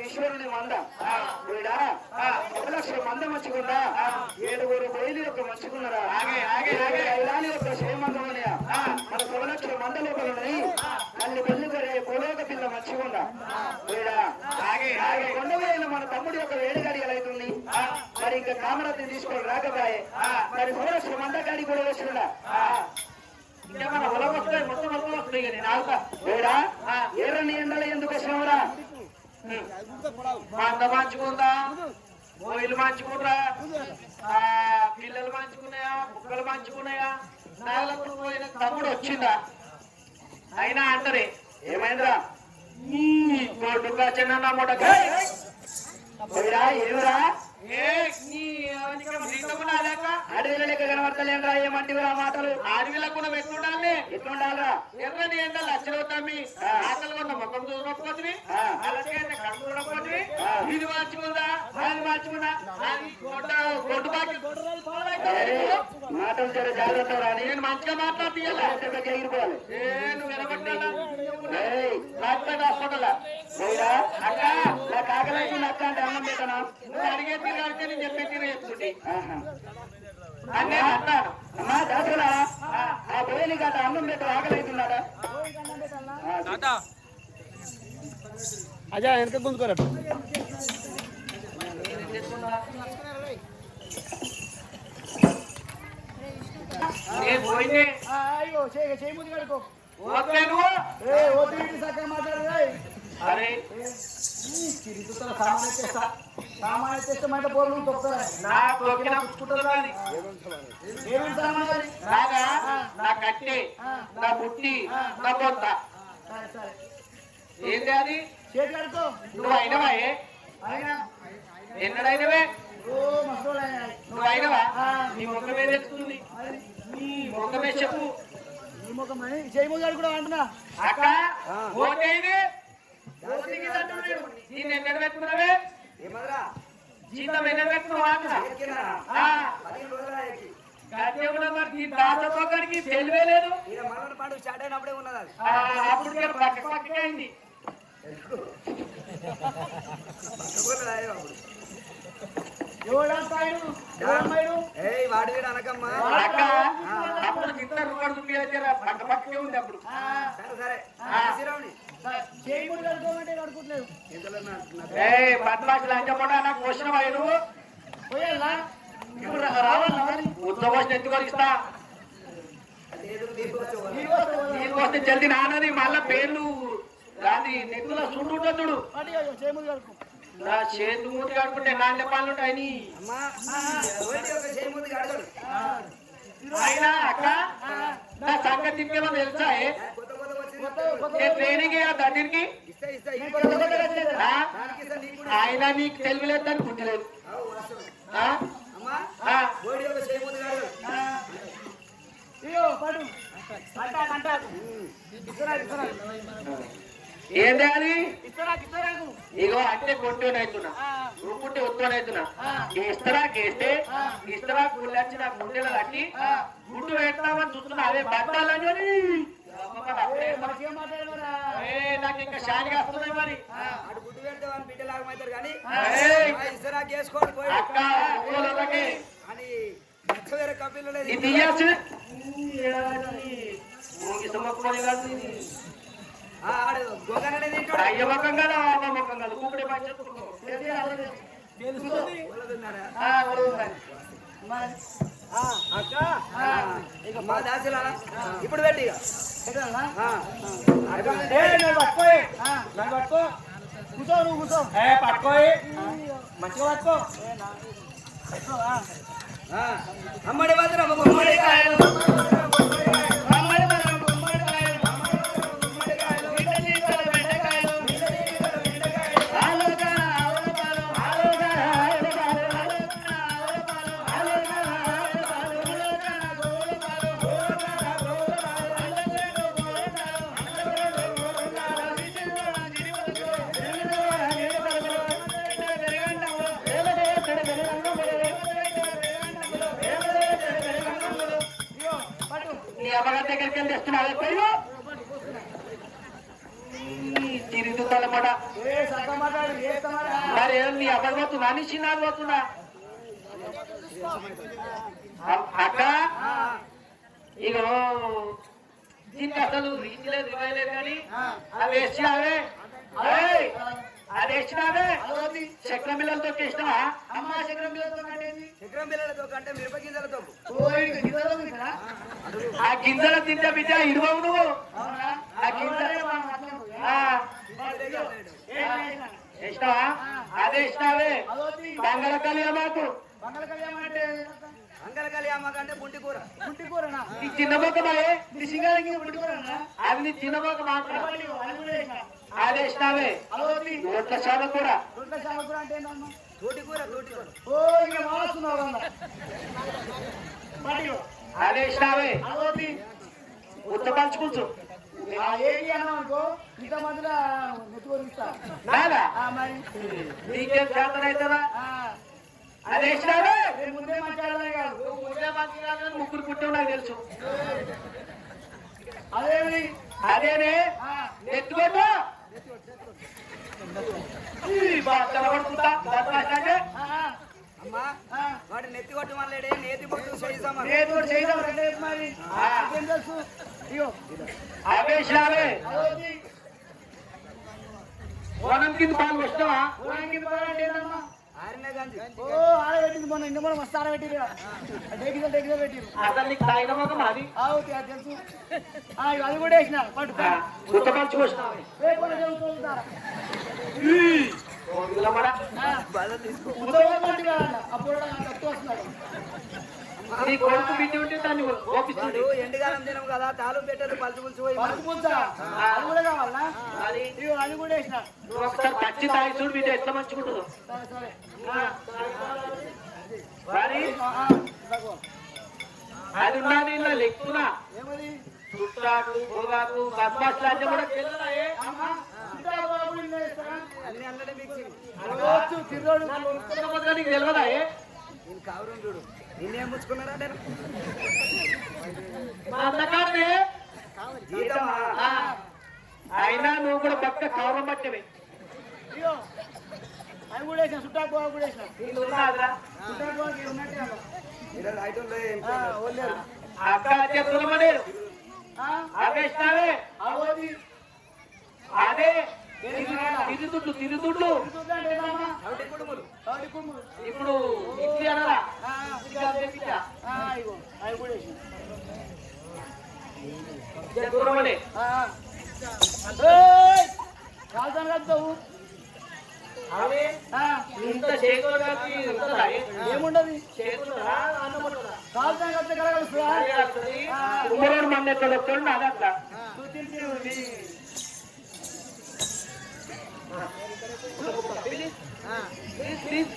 ఈశ్వరుని మంద వీడా 1 లక్షల మంద మంచుకున్నా 7 బయలు యొక్క మంచుకున్నారా ఐలాని యొక్క శ్రీమందమని మన 1 లక్షల మంద లోపలని అన్ని పెళ్లి పొలోక పిల్ల మంచిగుందా వీడా కొండవేలు మన తమ్ముడి యొక్క వేడిగాడి ఎలా అవుతుంది మరి ఇంకా కామరాజ్ని తీసుకొని రాకపోయే మరి 1 లక్షల మంద గాడి కూడా వేసుకున్నా మన పొలం వస్తాయి మొత్తం మొత్తం వస్తాయి నేను ఆగుతా వేడా ఎర్రని ఎండలు ఎందుకు వచ్చినవరా మంద మంచుకుందా బోయిలు మంచుకుంటా పిల్లలు మంచుకున్నాయా కుక్కలు మంచుకున్నాయా నాగలకు పోయిన తమ్ముడు వచ్చిందా అయినా అంటారే ఏమైందిరా కొడుక చిన్న మొడక ఏమిరా అడవిలో లెక్క కనబడతలేరా ఏమంటివిరా మాటలు అడవిలో కూడా ఎట్లుండాలరా ఎర్రని ఎండలు అచ్చలవుతామి ఆకలి ఉన్న ముఖం చూసుకోకపోతుంది అలాగే కడుపు చూడకపోతుంది ఇది మార్చుకుందా అది మార్చుకుందా మాటలు సరే జాగ్రత్త రా నేను మంచిగా మాట్లాడిపోవాలి నేను వినబట్టాలా హాస్పిటల్ అక్క నాకు ఆకలి అక్క అంటే అన్నం పెట్టనా నువ్వు అడిగే తిరిగి నేను చెప్పే తిరిగి చెప్తుంటే అన్నీ అంటాను అమ్మా దాసులా ఆ బోయిని గట్ట అన్నం పెట్ట ఆకలి అవుతున్నాడా అజా వెనక గుంజుకోరా అరే సామాన్ తెస్తే మాట పోలు నా కట్టి నా బుట్టి నా కొంత ఏంటి అది నువ్వు అయినవా ఎన్నడైనవే నువ్వు అయినవా నీ ముఖమే తెచ్చుకుంది నీ ముఖమే చెప్పు నీ ముఖమని చేయమోగాడు కూడా అంటున్నా అక్క ఓటేది ఎన్నడ పెట్టుకున్నావే జీతం ఎన్నడ పెట్టుకున్నావా దాచోకడికి తెలివే లేదు పండుగ స్టార్ట్ అయినప్పుడే ఉన్నది అప్పుడు పక్క పక్కకే అయింది వాడు అనకమ్మా అప్పుడు ఇద్దరు రూపాయలు చూపించారా పక్క పక్కకే ఉంది అప్పుడు సరే బద్మాషులు అంచకుండా నాకు వచ్చిన నువ్వు ఉద్యోగం ఎందుకు ఇస్తా నీకు వస్తే జల్దీ నాన్నది మళ్ళా పేర్లు దాని నెక్కులో చూడు నా చేతి మూతి కడుకుంటే నాన్న పనులు ఉంటాయని అయినా అక్క నా సంగతి తిప్పేమో తెలుసా ట్రైనింగ్ దగ్గరికి ఆయన నీకు తెలియలేదు అని పుట్టలేదు ఏంటి అది ఇగో అంటే కొట్టేనవుతున్నా రుక్కుంటే ఒత్తోనవుతున్నా ఇస్తరాకేస్తే ఇస్తరా గుళ్ళొచ్చి నాకు గుండెలో కట్టి గుడ్డు పెడతామని చూస్తున్నా అదే బట్టాలని నాకు ఇంకా షానిగా వస్తున్నాయి మరి గుడ్డు పెడితే వాళ్ళు బిడ్డలాగమవుతారు కానీ అక్క అని వేరే కపిల్ అయ్య మొక్కం కదా అమ్మ మొక్కం కాదు కూపడే అక్క మా దాసులా ఇప్పుడు పెట్టి కూర్చో నువ్వు కూర్చో పట్టుకోయి మంచిగా పట్టుకో అమ్మడి భద్రం అమ్మడి కాయలు అమ్మగారి దగ్గరికి వెళ్ళి తెస్తున్నావు తిరుగుతుందన్నమాట మరి నీ అబ్బాయి పోతుందా నీ చిన్న పోతుందా అక్క ఇక దీనికి అసలు రీతి లేదు ఇవ్వలేదు కానీ అవి వేసినావే అది వేసినావే చక్రం పిల్లలతో ఇష్టమా అమ్మ చక్రం పిల్లలతో చక్రం పిల్లలతో కంటే మిరప గింజలతో ఆ గింజలు తింటే బిడ్డ ఇరువవు నువ్వు ఆ గింజలు ఇష్టమా అదే ఇష్టావే బంగాళ కళ్యామాకు అంటే బుంటి కూర నీ చిన్న మొక్కమే అది నీ చిన్న మొక్క మాత్రం అదే ఇష్టావే రొట్టె శామ కూర అంటే అదే ఇష్టావే ఉత్తపంచుకుంటు నీకేం చేతన అవుతుందా అదే ఇష్టావే ముగ్గురు పుట్టావు నాకు తెలుసు అదేనే ఎత్తుకోట వాడు నెత్తి కొట్టు మళ్ళీ నేతి పొట్టు అవేషావే ఓనం కింద పాలు వస్తావా ఆడబెట్టింది మొన్న ఇంటి కూడా మస్తు ఆడబెట్టిరు పెట్టిరు అసలు నీకు తాగిన మొక్క మాది తెలుసు అది కూడా వేసిన నీ కొడుకు బిడ్డ ఉంటే దాన్ని ఓపిస్తుంది ఎండకాలం తినం కదా తాలు పెట్టదు పలుచు పులుసు అది కూడా కావాలనా అది కూడా వేసిన ఒకసారి పచ్చి తాగి చూడు బిడ్డ ఎట్లా మంచుకుంటుందో మరి అది ఉన్నా ఇలా లెక్కునా చుట్టాడు పొగాకు బద్మాస్ లాంటి కూడా నీకు తెలియదా కావరం చూడు నిన్నేం ముచ్చుకున్నారా అయినా నువ్వు కూడా పక్క కవరం పట్టవే అవి కూడా వేసిన చుట్టాకు కూడా వేసిన అక్క చెప్తున్నామనేరు అవేసినావే అదే తిరుదుడ్లు ఇప్పుడు ఇడ్లీ అనరా చెప్తున్నామనే కాల్తాను కలుపుతావు ఇంత చేతులు ఏముండదు కాల్తాను కలిపితే కలగలుస్తుందా కుమ్మరోడు మన ఎక్కడ వస్తాడు నాది అట్లా ప్లీజ్